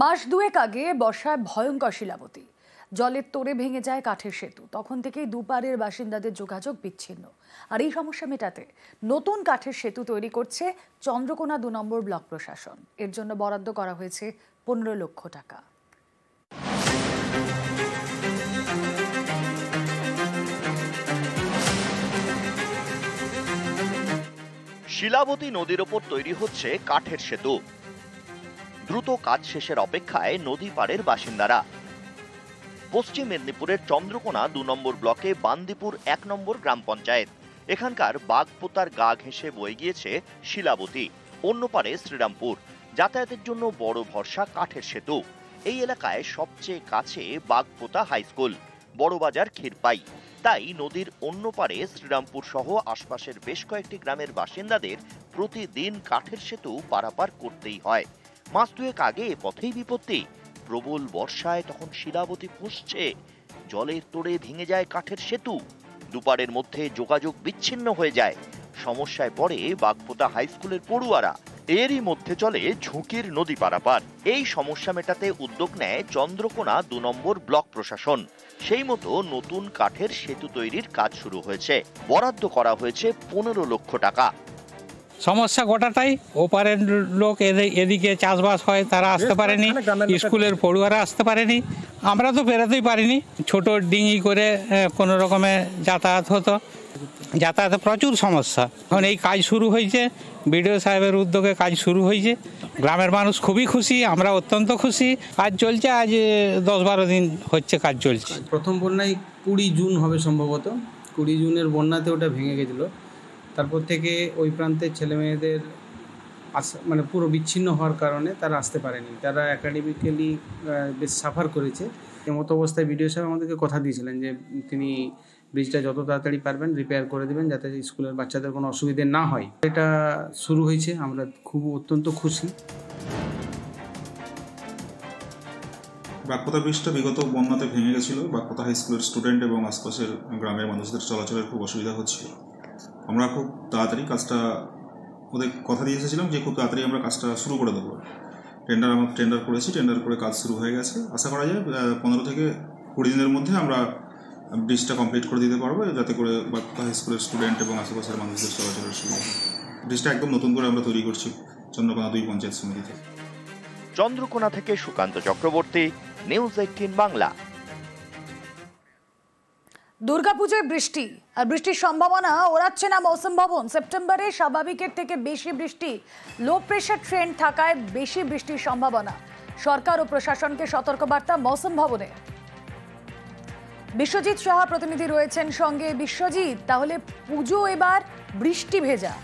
মাস দুয়েক আগে বর্ষায় ভয়ঙ্কর শিলাবতী, জলের তোড়ে ভেঙে যায় কাঠের সেতু। তখন থেকেই দুপারের বাসিন্দাদের যোগাযোগ বিচ্ছিন্ন। আর এই সমস্যা মেটাতে নতুন কাঠের সেতু তৈরি করছে চন্দ্রকোনা ২ নম্বর ব্লক প্রশাসন। এর জন্য বরাদ্দ করা হয়েছে ১৫ লক্ষ টাকা। শিলাবতী নদীর ওপর তৈরি হচ্ছে কাঠের সেতু। দ্রুত কাজ শেষের অপেক্ষায় নদী পাড়ের বাসিন্দারা। পশ্চিম মেদিনীপুরের চন্দ্রকোনা ২ নম্বর ব্লকে বান্দিপুর ১ নম্বর গ্রাম পঞ্চায়েত। এখানকার বাগপোতার গা ঘেঁষে বয়ে গিয়েছে শিলাবতী। অন্য পারে শ্রীরামপুর। যাতায়াতের জন্য বড় ভরসা কাঠের সেতু। এই এলাকায় সবচেয়ে কাছে বাগপোতা হাই স্কুল, বড়বাজার ক্ষীরপাই। তাই নদীর অন্য পারে শ্রীরামপুর সহ আশপাশের বেশ কয়েকটি গ্রামের বাসিন্দাদের প্রতিদিন কাঠের সেতু পারাপার করতেই হয়। মাস দুয়েক আগে এ পথেই বিপত্তি। প্রবল বর্ষায় তখন শিলাবতী ফুঁসছে, জলের তোড়ে ভেঙে যায় কাঠের সেতু, দুপারের মধ্যে যোগাযোগ বিচ্ছিন্ন হয়ে যায়। সমস্যায় পড়ে বাগপোতা হাই স্কুলের পড়ুয়ারা। এরই মধ্যে চলে ঝুঁকির নদী পারাপার। এই সমস্যা মেটাতে উদ্যোগ নেয় চন্দ্রকোনা ২ নম্বর ব্লক প্রশাসন। সেই মতো নতুন কাঠের সেতু তৈরির কাজ শুরু হয়েছে। বরাদ্দ করা হয়েছে ১৫ লক্ষ টাকা। সমস্যা গোটাটাই, ওপারের লোক এদিকে চাষবাস হয়, তারা আসতে পারেনি, স্কুলের পড়ুয়ারা আসতে পারেনি, আমরা তো বেরোতেই পারিনি। ছোট ডিঙি করে কোনো রকমে যাতায়াত হতো, যাতায়াতে প্রচুর সমস্যা। এখন এই কাজ শুরু হয়েছে, বিডিও সাহেবের উদ্যোগে কাজ শুরু হয়েছে। গ্রামের মানুষ খুবই খুশি, আমরা অত্যন্ত খুশি। কাজ চলছে, আজ ১০-১২ দিন হচ্ছে কাজ চলছে। প্রথম বন্যায় ২০ জুন হবে সম্ভবত, ২০ জুনের বন্যাতে ওটা ভেঙে গেছিলো। তারপর থেকে ওই প্রান্তের ছেলেমেয়েদের মানে পুরো বিচ্ছিন্ন হওয়ার কারণে তারা আসতে পারেনি, তারা একাডেমিক্যালি বেশ সাফার করেছে। এমতো অবস্থায় বিডিও সাহেব আমাদেরকে কথা দিয়েছিলেন যে তিনি ব্রিজটা যত তাড়াতাড়ি পারবেন রিপেয়ার করে দেবেন, যাতে স্কুলের বাচ্চাদের কোনো অসুবিধে না হয়। এটা শুরু হয়েছে, আমরা অত্যন্ত খুশি। বাগপোতা ব্রিজটা বিগত বন্যাতে ভেঙে গেছিলো। বাগপোতা হাই স্কুলের স্টুডেন্ট এবং আশপাশের গ্রামের মানুষদের চলাচলের খুব অসুবিধা হচ্ছিল। আমরা খুব তাড়াতাড়ি কাজটা ওদের কথা দিয়ে এসেছিলাম যে খুব তাড়াতাড়ি আমরা কাজটা শুরু করে দেবো। টেন্ডার করেছি, টেন্ডার করে কাজ শুরু হয়ে গেছে। আশা করা যায় ১৫ থেকে ২০ দিনের মধ্যে আমরা ব্রিজটা কমপ্লিট করে দিতে পারবো, যাতে করে বাগপোতা হাই স্কুলের স্টুডেন্ট এবং আশেপাশের মানুষদের চলাচলের সুবিধা। ব্রিজটা একদম নতুন করে আমরা তৈরি করছি চন্দ্রকোনা ২ পঞ্চায়েত সমিতিতে। চন্দ্রকোনা থেকে সুকান্ত চক্রবর্তী, নিউজ ১৮ বাংলা। দুর্গাপুজোয় বৃষ্টি আর বৃষ্টির সম্ভাবনা ওড়াচ্ছে না মৌসুম ভবন। সেপ্টেম্বরে স্বাভাবিকের থেকে বেশি বৃষ্টি, লো প্রেশার ট্রেন্ড থাকায় বেশি বৃষ্টির সম্ভাবনা। সরকার ও প্রশাসনকে সতর্কবার্তা মৌসুম ভবনে। বিশ্বজিৎ সাহা প্রতিনিধি রয়েছেন সঙ্গে। বিশ্বজিৎ, তাহলে পুজো এবার বৃষ্টি ভেজা?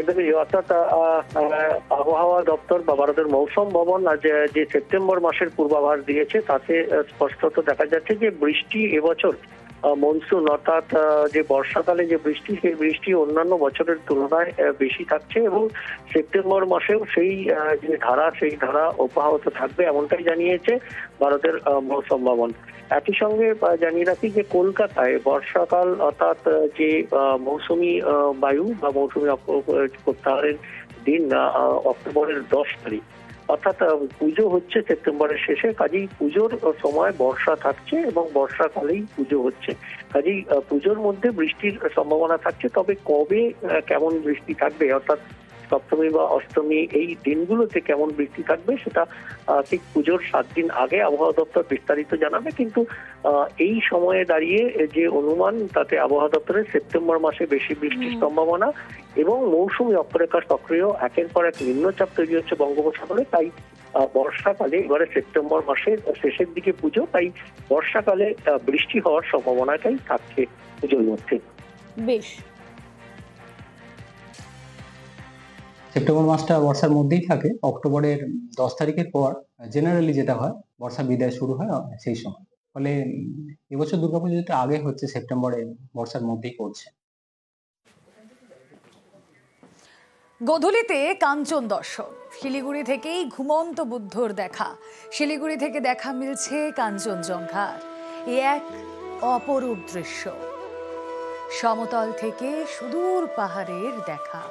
একদমই, অর্থাৎ আবহাওয়া দপ্তর বা ভারতের মৌসুম ভবন যে সেপ্টেম্বর মাসের পূর্বাভাস দিয়েছে তাতে স্পষ্টত দেখা যাচ্ছে যে বৃষ্টি এবছর মনসুন অর্থাৎ যে বর্ষাকালে যে বৃষ্টি, সেই বৃষ্টি অন্যান্য বছরের তুলনায় বেশি থাকছে এবং সেপ্টেম্বর মাসেও সেই ধারা অব্যাহত থাকবে, এমনটাই জানিয়েছে ভারতের মৌসুম ভবন। একই সঙ্গে জানিয়ে রাখি যে কলকাতায় বর্ষাকাল অর্থাৎ যে মৌসুমী বায়ু বা মৌসুমী প্রত্যাহারের দিন অক্টোবরের ১০ তারিখ, অর্থাৎ পুজো হচ্ছে সেপ্টেম্বরের শেষে। কাজেই পুজোর সময় বর্ষা থাকছে এবং বর্ষাকালেই পুজো হচ্ছে। কাজেই পুজোর মধ্যে বৃষ্টির সম্ভাবনা থাকছে। তবে কবে কেমন বৃষ্টি থাকবে, অর্থাৎ সপ্তমী বা অষ্টমী এই দিনগুলোতে কেমন বৃষ্টি থাকবে সেটা ঠিক পুজোর ৭ দিন আগে আবহাওয়া দপ্তর বিস্তারিত জানাবে। কিন্তু এই সময়ে দাঁড়িয়ে যে অনুমান, তাতে আবহাওয়া দপ্তরের সেপ্টেম্বর মাসে বেশি বৃষ্টির সম্ভাবনা এবং মৌসুমী অক্ষরেখা সক্রিয়, একের পর এক নিম্নচাপ তৈরি হচ্ছে বঙ্গোপসাগরে। তাই বর্ষাকালে, এবারে সেপ্টেম্বর মাসের শেষের দিকে পুজো, তাই বর্ষাকালে বৃষ্টি হওয়ার সম্ভাবনাটাই থাকছে পুজোর মধ্যে। বেশ, সেপ্টেম্বর মাসটা বর্ষার মধ্যেই থাকে। অক্টোবরের ১০ তারিখের পর জেনারেলি যেটা হয়, বর্ষা বিদায় শুরু হয় সেই সময়। ফলে এবছর দুর্গাপুজো যেটা আগে হচ্ছে সেপ্টেম্বরে, বর্ষার মধ্যেই পড়ছে। গোধূলিতে কাঞ্চন দর্শন। শিলিগুড়ি থেকেই ঘুমন্ত বুদ্ধর দেখা। শিলিগুড়ি থেকে দেখা মিলছে কাঞ্চনজঙ্ঘার। এক অপরূপ দৃশ্য, সমতল থেকে সুদূর পাহাড়ের দেখা।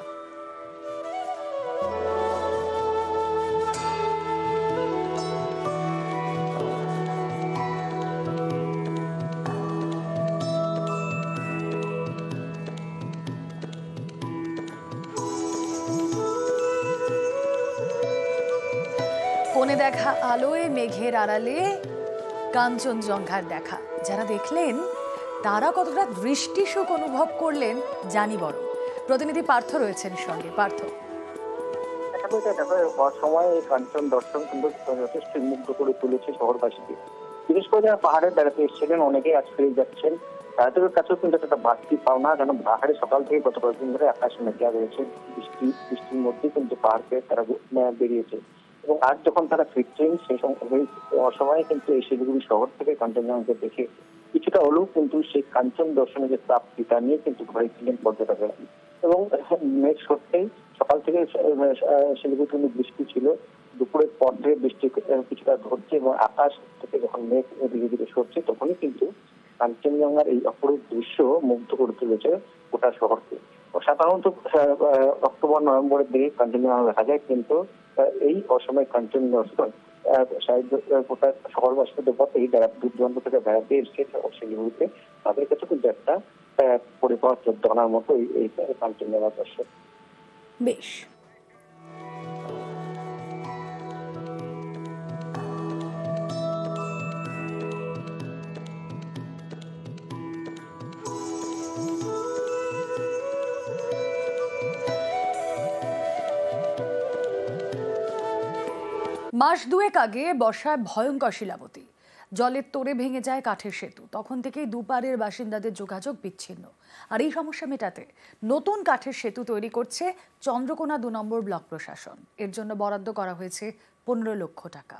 কোণে দেখা আলোয় মেঘের আড়ালে কাঞ্চনজঙ্ঘার দেখা। যারা দেখলেন তারা কতটা দৃষ্টি সুখ অনুভব করলেন জানি বড়। প্রতিনিধি পার্থ রয়েছেন সঙ্গে। পার্থ, সময় এই কাঞ্চন দর্শন কিন্তু যথেষ্ট মুগ্ধ করে তুলেছে শহরবাসীকে। বিশেষ করে যারা পাহাড়ে বেড়াতে এসেছিলেন অনেকেই আজ ফিরে যাচ্ছেন, তাদের কাছেও কিন্তু একটা বাড়তি পাওনা। যেন পাহাড়ে সকাল থেকে গত কয়েকদিন ধরে আকাশ মেঘলা রয়েছে, বৃষ্টির মধ্যে কিন্তু পাহাড়কে তারা বেরিয়েছে এবং আজ যখন তারা ফিরছেন সেই অসময়ে কিন্তু এই শিলিগুড়ি শহর থেকে কাঞ্চনজঙ্ঘাকে দেখে কিছুটা হলেও কিন্তু সেই কাঞ্চন দর্শনের যে প্রাপ্তি তা নিয়ে কিন্তু ঘরে ছিলেন পর্যটকেরা। এবং মেঘ সত্যিই সকাল থেকে শিলিগুড়ি কিন্তু বৃষ্টি ছিল, দুপুরের পর থেকে বৃষ্টি কিছুটা ধরছে এবং আকাশ থেকে যখন মেঘ ধীরে ধীরে সরছে তখনই কিন্তু কাঞ্চনজঙ্ঘার এই অপরূপ দৃশ্য মুগ্ধ করে তুলেছে গোটা শহরকে। সাধারণত অক্টোবর নভেম্বরের দিকে কাঞ্চনজঙ্ঘা দেখা যায়, কিন্তু এই অসময়ে কাঞ্চন দর্শন গোটা শহরবাসীদের এই দূর দূরান্ত থেকে বেড়াতে এসছে শিলিগুড়িতে, তাদের কাছে কিন্তু একটা পরিবার চোদ্দার মতো এই কাঞ্চনজঙ্ঘা দর্শন। বেশ। মাস দুয়েক আগে বর্ষায় ভয়ঙ্কর শিলাবতী, জলের তোড়ে ভেঙে যায় কাঠের সেতু। তখন থেকেই দুপারের বাসিন্দাদের যোগাযোগ বিচ্ছিন্ন। আর এই সমস্যা মেটাতে নতুন কাঠের সেতু তৈরি করছে চন্দ্রকোনা ২ নম্বর ব্লক প্রশাসন। এর জন্য বরাদ্দ করা হয়েছে ১৫ লক্ষ টাকা।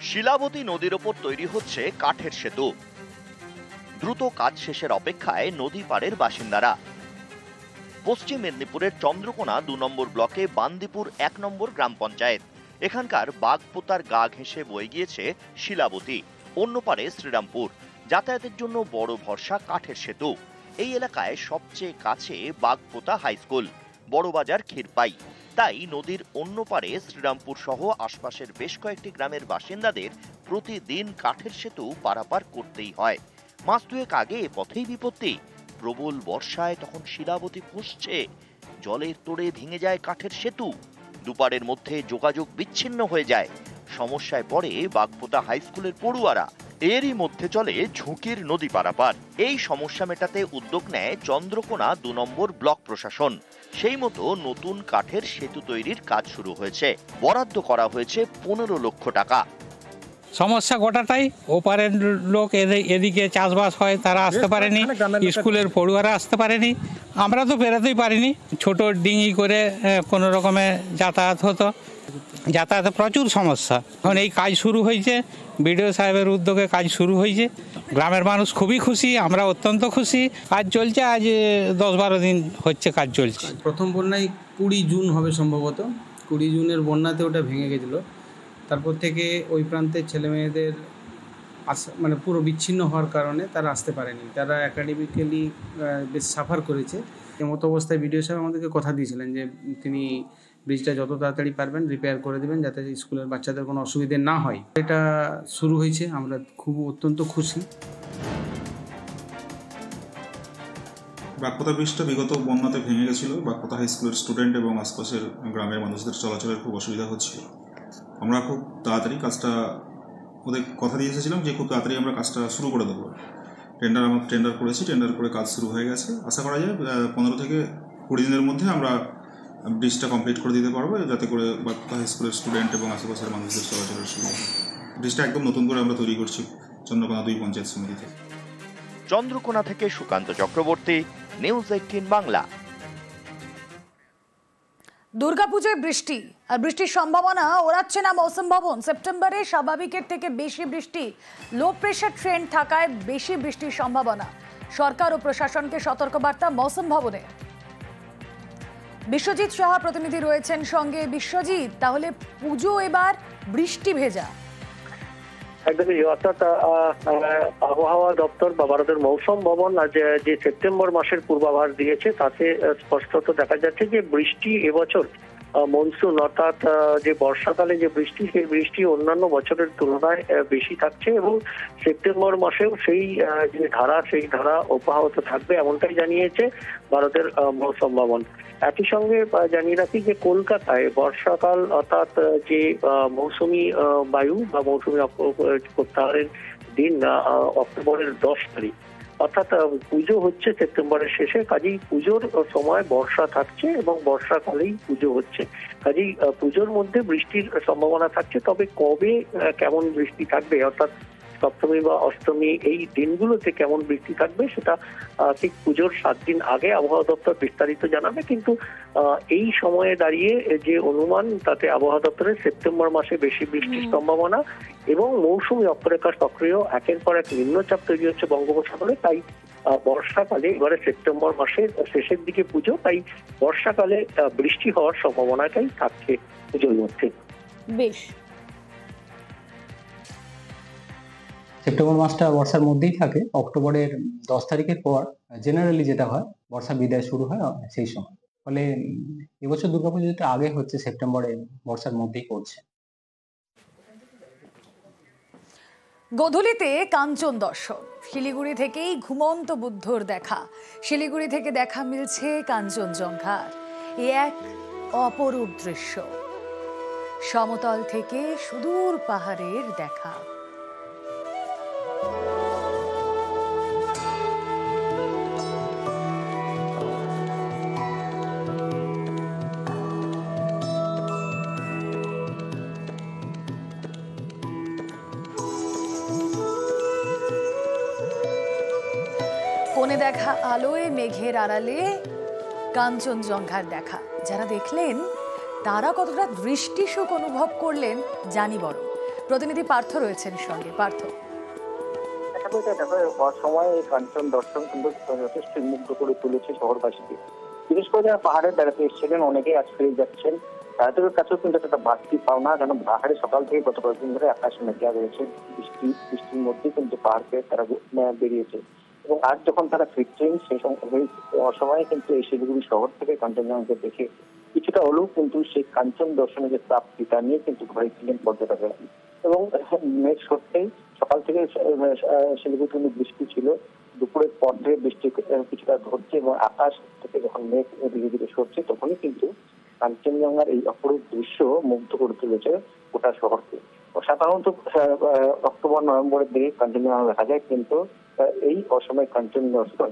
শিলাবতী নদীর ওপর তৈরি হচ্ছে কাঠের সেতু। দ্রুত কাজ শেষের অপেক্ষায় নদী পাড়ের বাসিন্দারা। পশ্চিম মেদিনীপুরের চন্দ্রকোনা ২ নম্বর ব্লকে বান্দিপুর ১ নম্বর গ্রাম পঞ্চায়েত। এখানকার বাগপোতার গা ঘেঁষে বয়ে গিয়েছে শিলাবতী, অন্য পারে শ্রীরামপুর। যাতায়াতের জন্য বড় ভরসা কাঠের সেতু। এই এলাকায় সবচেয়ে কাছে বাগপোতা হাই স্কুল, বড়বাজার ক্ষীরপাই। তাই নদীর অন্য পারে শ্রীরামপুর সহ আশপাশের বেশ কয়েকটি গ্রামের বাসিন্দাদের প্রতিদিন কাঠের সেতু পারাপার করতেই হয়। মাস দুয়েক আগে এ পথেই বিপত্তি। প্রবল বর্ষায় তখন শিলাবতী ফুঁসছে, জলের তোড়ে ভেঙে যায় কাঠের সেতু, দুপারের মধ্যে যোগাযোগ বিচ্ছিন্ন হয়ে যায়। সমস্যায় পড়ে বাগপোতা হাই স্কুলের পড়ুয়ারা। এরই মধ্যে চলে ঝুঁকির নদী পারাপার। এই সমস্যা মেটাতে উদ্যোগ নেয় চন্দ্রকোনা ২ নম্বর ব্লক প্রশাসন। সেই মতো নতুন কাঠের সেতু তৈরির কাজ শুরু হয়েছে। বরাদ্দ করা হয়েছে ১৫ লক্ষ টাকা। সমস্যা গোটাটাই, ওপারের লোক এদিকে চাষবাস হয় তারা আসতে পারেনি, স্কুলের পড়ুয়ারা আসতে পারেনি, আমরা তো বেরোতেই পারিনি। ছোট ডিঙি করে কোনো রকমে যাতায়াত হতো, যাতায়াতে প্রচুর সমস্যা। এখন এই কাজ শুরু হয়েছে, বিডিও সাহেবের উদ্যোগে কাজ শুরু হয়েছে। গ্রামের মানুষ খুবই খুশি, আমরা অত্যন্ত খুশি। কাজ চলছে, আজ ১০-১২ দিন হচ্ছে কাজ চলছে। প্রথম বন্যায় ২০ জুন হবে সম্ভবত, ২০ জুনের বন্যাতে ওটা ভেঙে গেছিলো। তারপর থেকে ওই প্রান্তের ছেলেমেয়েদের মানে পুরো বিচ্ছিন্ন হওয়ার কারণে তারা আসতে পারেনি, তারা একাডেমিক্যালি বেশ সাফার করেছে। এমতো অবস্থায় বিডিও সাহেব আমাদেরকে কথা দিয়েছিলেন যে তিনি ব্রিজটা যত তাড়াতাড়ি পারবেন রিপেয়ার করে দেবেন যাতে স্কুলের বাচ্চাদের কোনো অসুবিধে না হয়। এটা শুরু হয়েছে, আমরা খুব অত্যন্ত খুশি। বাগপোতা ব্রিজটা বিগত বন্যাতে ভেঙে গেছিলো। বাগপোতা হাই স্কুলের স্টুডেন্ট এবং আশপাশের গ্রামের মানুষদের চলাচলের খুব অসুবিধা হচ্ছিল। আমরা খুব তাড়াতাড়ি কাজটা ওদের কথা দিয়ে এসেছিলাম যে খুব তাড়াতাড়ি আমরা কাজটা শুরু করে দেবো। আমরা টেন্ডার করেছি, টেন্ডার করে কাজ শুরু হয়ে গেছে। আশা করা যায় ১৫ থেকে ২০ দিনের মধ্যে আমরা ব্রিজটা কমপ্লিট করে দিতে পারবো, যাতে করে বাগপোতা হাই স্কুলের স্টুডেন্ট এবং আশেপাশের মানুষদের চলাচলের সুবিধা। ব্রিজটা একদম নতুন করে আমরা তৈরি করছি চন্দ্রকোনা ২ পঞ্চায়েত সমিতিতে। চন্দ্রকোনা থেকে সুকান্ত চক্রবর্তী, নিউজ ১৮ বাংলা। দুর্গাপুজোয় বৃষ্টি আর বৃষ্টির সম্ভাবনা ওড়াচ্ছে না মৌসুম ভবন। সেপ্টেম্বরে স্বাভাবিকের থেকে বেশি বৃষ্টি, লো প্রেশার ট্রেন্ড থাকায় বেশি বৃষ্টির সম্ভাবনা। সরকার ও প্রশাসনকে সতর্কবার্তা মৌসুম ভবনে। বিশ্বজিৎ সাহা প্রতিনিধি রয়েছেন সঙ্গে। বিশ্বজিৎ, তাহলে পুজো এবার বৃষ্টি ভেজা? একদমই, অর্থাৎ আবহাওয়া দপ্তর বা ভারতের মৌসুম ভবন যে সেপ্টেম্বর মাসের পূর্বাভাস দিয়েছে তাতে স্পষ্টত দেখা যাচ্ছে যে বৃষ্টি এবছর মনসুন অর্থাৎ যে বর্ষাকালে যে বৃষ্টি, সেই বৃষ্টি অন্যান্য বছরের তুলনায় বেশি থাকছে এবং সেপ্টেম্বর মাসেও সেই যে ধারা, সেই ধারা অব্যাহত থাকবে এমনটাই জানিয়েছে ভারতের মৌসুম ভবন। একই সঙ্গে জানিয়ে রাখি যে কলকাতায় বর্ষাকাল অর্থাৎ যে মৌসুমী বায়ু বা মৌসুমী প্রত্যাহারের দিন অক্টোবরের 10 তারিখ, অর্থাৎ পুজো হচ্ছে সেপ্টেম্বরের শেষে, কাজেই পুজোর সময় বর্ষা থাকছে এবং বর্ষাকালেই পুজো হচ্ছে, কাজেই পুজোর মধ্যে বৃষ্টির সম্ভাবনা থাকছে। তবে কবে কেমন বৃষ্টি থাকবে, অর্থাৎ সপ্তমী বা অষ্টমী এই দিনগুলোতে কেমন বৃষ্টি থাকবে সেটা ঠিক পুজোর 7 দিন আগে আবহাওয়া দপ্তর বিস্তারিত জানাবে। কিন্তু এই সময়ে দাঁড়িয়ে যে অনুমান, তাতে আবহাওয়া দপ্তরের সেপ্টেম্বর মাসে বেশি বৃষ্টির সম্ভাবনা এবং মৌসুমী অক্ষরেখা সক্রিয়, একের পর এক নিম্নচাপ তৈরি হচ্ছে বঙ্গোপসাগরে। তাই বর্ষাকালে, এবারে সেপ্টেম্বর মাসের শেষের দিকে পুজো, তাই বর্ষাকালে বৃষ্টি হওয়ার সম্ভাবনাটাই থাকছে পুজোর মধ্যে। বেশ, সেপ্টেম্বর মাসটা বর্ষার মধ্যেই থাকে। অক্টোবরের 10 তারিখের পর জেনারেলি যেটা হয়, বর্ষা বিদায় শুরু হয় সেই সময়। ফলে এবছর দুর্গাপুজো যেটা আগে হচ্ছে সেপ্টেম্বরে, বর্ষার মধ্যেই পড়ছে। গোধূলিতে কাঞ্চন দর্শন, শিলিগুড়ি থেকেই ঘুমন্ত বুদ্ধর দেখা। শিলিগুড়ি থেকে দেখা মিলছে কাঞ্চনজঙ্ঘার এ এক অপরূপ দৃশ্য। সমতল থেকে সুদূর পাহাড়ের দেখা। কোণে দেখা আলোয় মেঘের আড়ালে কাঞ্চনজঙ্ঘার দেখা। যারা দেখলেন তারা কতটা দৃষ্টিসুখ অনুভব করলেন জানি বড়। প্রতিনিধি পার্থ রয়েছেন সঙ্গে। পার্থ, সময় এই কাঞ্চন দর্শন কিন্তু যথেষ্ট মুগ্ধ করে তুলেছে শহরবাসীকে। বিশেষ করে যারা পাহাড়ে বেড়াতে এসেছিলেন অনেকেই আজ ফিরে যাচ্ছেন। তাদের কাছেও কিন্তু একটা বাড়তি পাওনা, যেন পাহাড়ে সকাল থেকে গত কয়েকদিন ধরে আকাশ মেঘলা রয়েছে, বৃষ্টির মধ্যে কিন্তু পাহাড়কে তারা বেরিয়েছে এবং আজ যখন তারা ফিরছেন সেই সময় কিন্তু এই শিলিগুড়ি শহর থেকে কাঞ্চনজঙ্ঘাকে দেখে কিছুটা হলেও কিন্তু সেই কাঞ্চন দর্শনের যে প্রাপ্তি তা নিয়ে কিন্তু ঘরে ছিলেন পর্যটকেরা। এবং মেঘ সত্যি সকাল থেকে শিলিগুড়ি কিন্তু বৃষ্টি ছিল, দুপুরের পর থেকে বৃষ্টি কিছুটা ধরছে এবং আকাশ থেকে যখন মেঘ ধীরে ধীরে সরছে তখনই কিন্তু কাঞ্চনজঙ্ঘার এই অপরূপ দৃশ্য মুগ্ধ করে তুলেছে গোটা শহরকে। সাধারণত অক্টোবর নভেম্বরের দিকে কাঞ্চনজঙ্ঘা দেখা যায়, কিন্তু এই অসময়ে কাঞ্চন দর্শন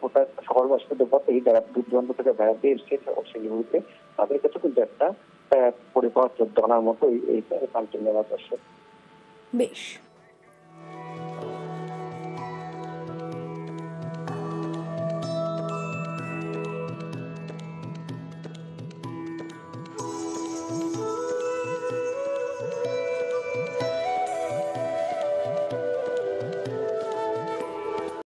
গোটা শহরবাসীদের পথে যারা দূর দূরান্ত থেকে বেড়াতে এসছে শিলিগুড়িতে, তাদের কাছে কিন্তু একটা পরিবার চোদ্দ আনার মতো এই কাঞ্চনজঙ্ঘা দর্শন। বেশ।